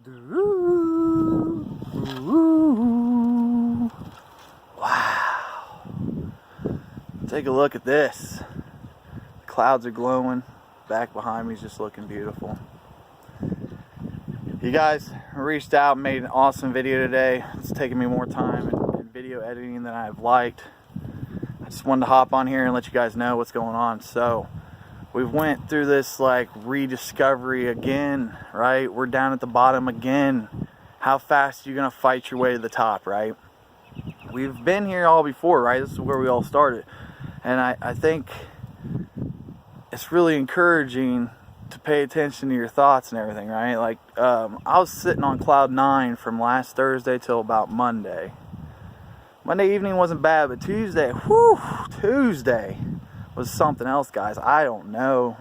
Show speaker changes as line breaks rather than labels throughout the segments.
Ooh. Wow. Take a look at this. The clouds are glowing. Back behind me is just looking beautiful. You guys reached out and made an awesome video today. It's taking me more time in video editing than I've liked. I just wanted to hop on here and let you guys know what's going on. So we went through this like rediscovery again, right? We're down at the bottom again. How fast are you gonna fight your way to the top, right? We've been here all before, right? This is where we all started. And I think it's really encouraging to pay attention to your thoughts and everything, right? Like, I was sitting on cloud 9 from last Thursday till about Monday. Monday evening wasn't bad, but Tuesday was something else, guys. I don't know.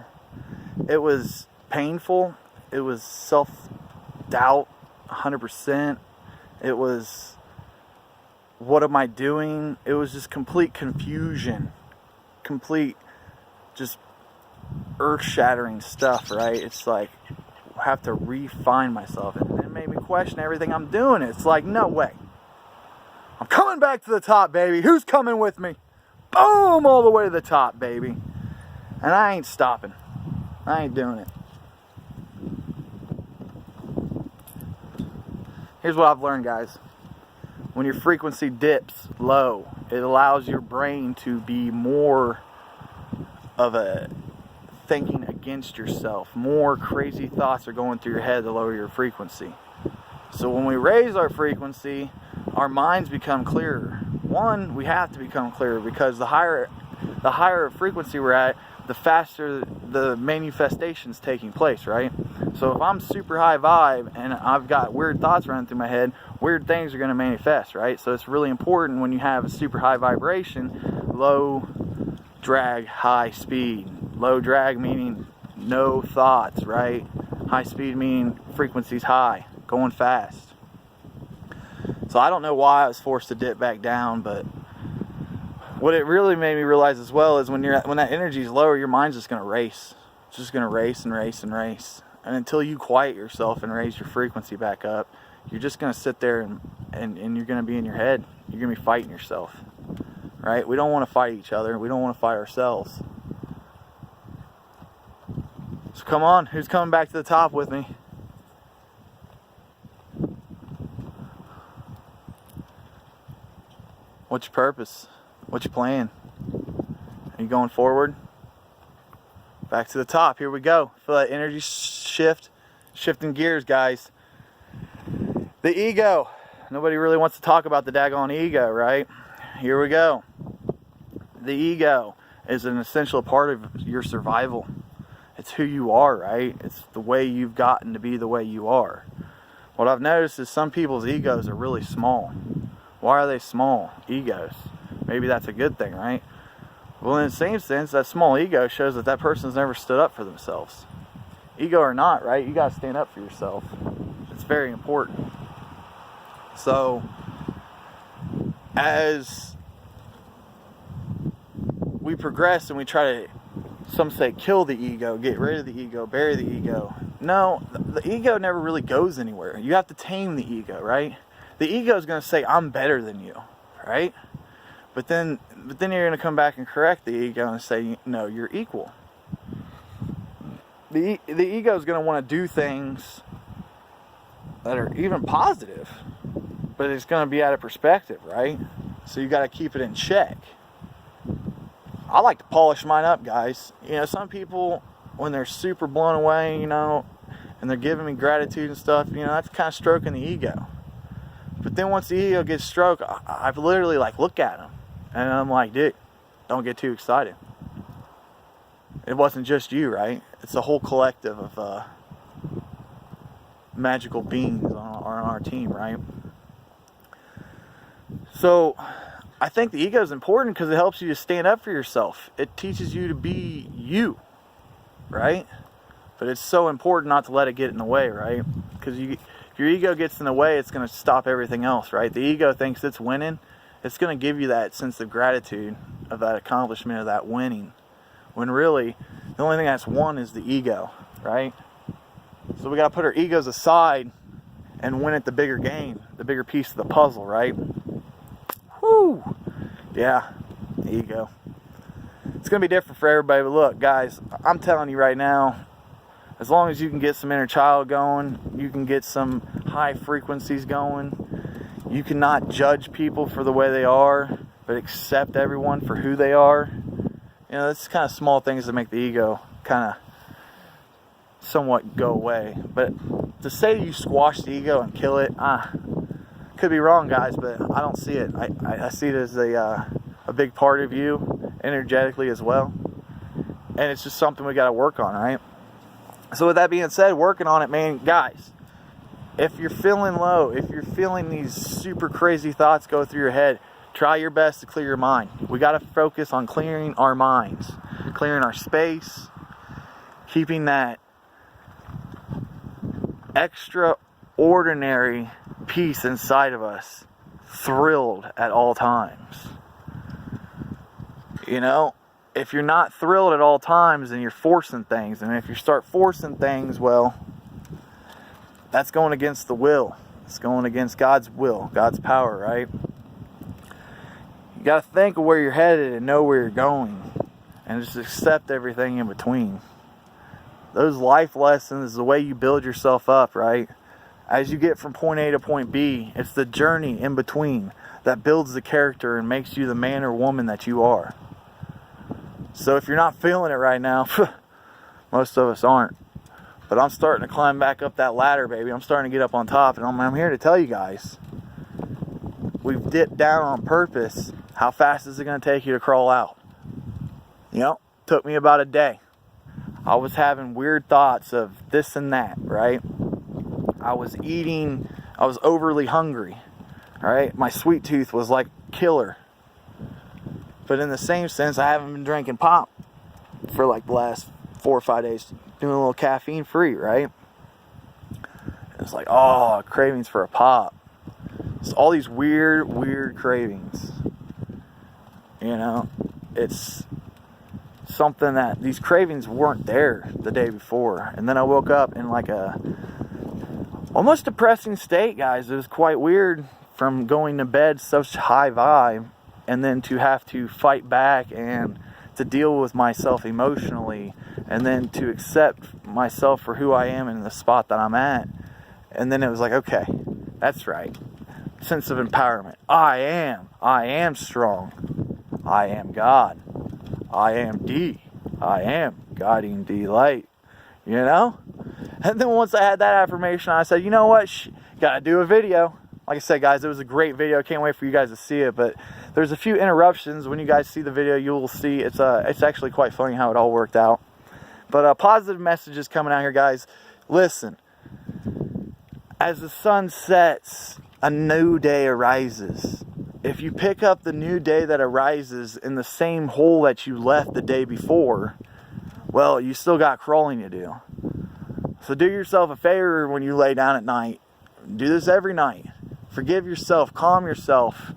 It was painful. It was self-doubt, 100%. It was, what am I doing? It was just complete confusion. Complete, just earth-shattering stuff, right? It's like, I have to refine myself. And it made me question everything I'm doing. It's like, no way. I'm coming back to the top, baby. Who's coming with me? Boom! All the way to the top, baby. And I ain't stopping. I ain't doing it. Here's what I've learned, guys. When your frequency dips low, it allows your brain to be more of a thinking against yourself. More crazy thoughts are going through your head to lower your frequency. So when we raise our frequency, our minds become clearer. One, we have to become clearer because the higher frequency we're at, the faster the manifestation's taking place, right? So if I'm super high vibe and I've got weird thoughts running through my head, weird things are going to manifest, right? So it's really important when you have a super high vibration, low drag, high speed. Low drag meaning no thoughts, right? High speed meaning frequency's high, going fast. So I don't know why I was forced to dip back down, but what it really made me realize as well is when that energy is lower, your mind's just going to race. It's just going to race and race and race. And until you quiet yourself and raise your frequency back up, you're just going to sit there and you're going to be in your head. You're going to be fighting yourself, right? We don't want to fight each other. We don't want to fight ourselves. So come on, who's coming back to the top with me? What's your purpose? What's your plan? Are you going forward? Back to the top, here we go. Feel that energy shift, shifting gears, guys. The ego. Nobody really wants to talk about the daggone ego, right? Here we go. The ego is an essential part of your survival. It's who you are, right? It's the way you've gotten to be the way you are. What I've noticed is some people's egos are really small. Why are they small? Egos. Maybe that's a good thing, right? Well, in the same sense, that small ego shows that person's never stood up for themselves. Ego or not, right? You got to stand up for yourself. It's very important. So, as we progress and we try to, some say kill the ego, get rid of the ego, bury the ego. No, the ego never really goes anywhere. You have to tame the ego, right? The ego is going to say, I'm better than you, right? But then you're going to come back and correct the ego and say, no, you're equal. The ego is going to want to do things that are even positive, but it's going to be out of perspective, right? So you got to keep it in check. I like to polish mine up, guys. You know, some people, when they're super blown away, you know, and they're giving me gratitude and stuff, you know, that's kind of stroking the ego. But then once the ego gets stroked, I've literally like look at them, and I'm like, dude, don't get too excited. It wasn't just you, right? It's a whole collective of magical beings on our team, right? So I think the ego is important because it helps you to stand up for yourself. It teaches you to be you, right? But it's so important not to let it get in the way, right? Because if your ego gets in the way, it's going to stop everything else, right? The ego thinks it's winning. It's going to give you that sense of gratitude, of that accomplishment, of that winning. When really, the only thing that's won is the ego, right? So we got to put our egos aside and win at the bigger game, the bigger piece of the puzzle, right? Whoo! Yeah, the ego. It's going to be different for everybody, but look, guys, I'm telling you right now, as long as you can get some inner child going, you can get some high frequencies going, you cannot judge people for the way they are, but accept everyone for who they are. You know, that's kind of small things that make the ego kind of somewhat go away. But to say you squash the ego and kill it, could be wrong, guys, but I don't see it. I see it as a big part of you, energetically as well. And it's just something we got to work on, right? So with that being said, working on it, man, guys, if you're feeling low, if you're feeling these super crazy thoughts go through your head, try your best to clear your mind. We got to focus on clearing our minds, clearing our space, keeping that extraordinary peace inside of us thrilled at all times. You know, if you're not thrilled at all times, then you're forcing things. And if you start forcing things, well, that's going against the will. It's going against God's will, God's power, right? You got to think of where you're headed and know where you're going. And just accept everything in between. Those life lessons, the way you build yourself up, right? As you get from point A to point B, it's the journey in between that builds the character and makes you the man or woman that you are. So if you're not feeling it right now, most of us aren't. But I'm starting to climb back up that ladder, baby. I'm starting to get up on top, and I'm here to tell you guys, we've dipped down on purpose. How fast is it going to take you to crawl out? You know, took me about a day. I was having weird thoughts of this and that, right? I was overly hungry, right? My sweet tooth was like killer. But in the same sense, I haven't been drinking pop for like the last 4 or 5 days, doing a little caffeine free, right? It's like, oh, cravings for a pop. It's all these weird cravings. You know, it's something that these cravings weren't there the day before. And then I woke up in like a almost depressing state, guys. It was quite weird from going to bed such high vibe and then to have to fight back and to deal with myself emotionally and then to accept myself for who I am in the spot that I'm at. And then it was like, okay, that's right. Sense of empowerment. I am strong. I am God. I am D. I am guiding delight. You know? And then once I had that affirmation, I said, you know what? Gotta do a video. Like I said, guys, it was a great video. Can't wait for you guys to see it. But there's a few interruptions. When you guys see the video, you will see it's actually quite funny how it all worked out. But positive messages coming out here, guys. Listen, as the sun sets, a new day arises. If you pick up the new day that arises in the same hole that you left the day before, well, you still got crawling to do. So do yourself a favor when you lay down at night. Do this every night. Forgive yourself, calm yourself,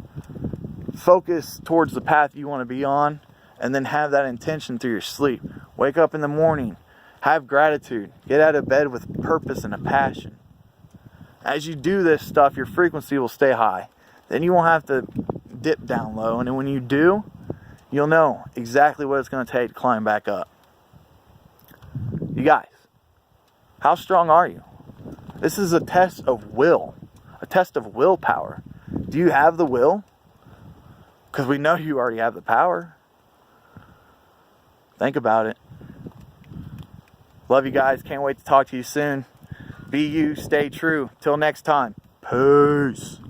focus towards the path you want to be on, and then have that intention through your sleep. Wake up in the morning, have gratitude, get out of bed with purpose and a passion. As you do this stuff, your frequency will stay high. Then you won't have to dip down low, and then when you do, you'll know exactly what it's going to take to climb back up. You guys, how strong are you? This is a test of will, a test of willpower. Do you have the will? Because we know you already have the power. Think about it. Love you guys. Can't wait to talk to you soon. Be you. Stay true. Till next time. Peace.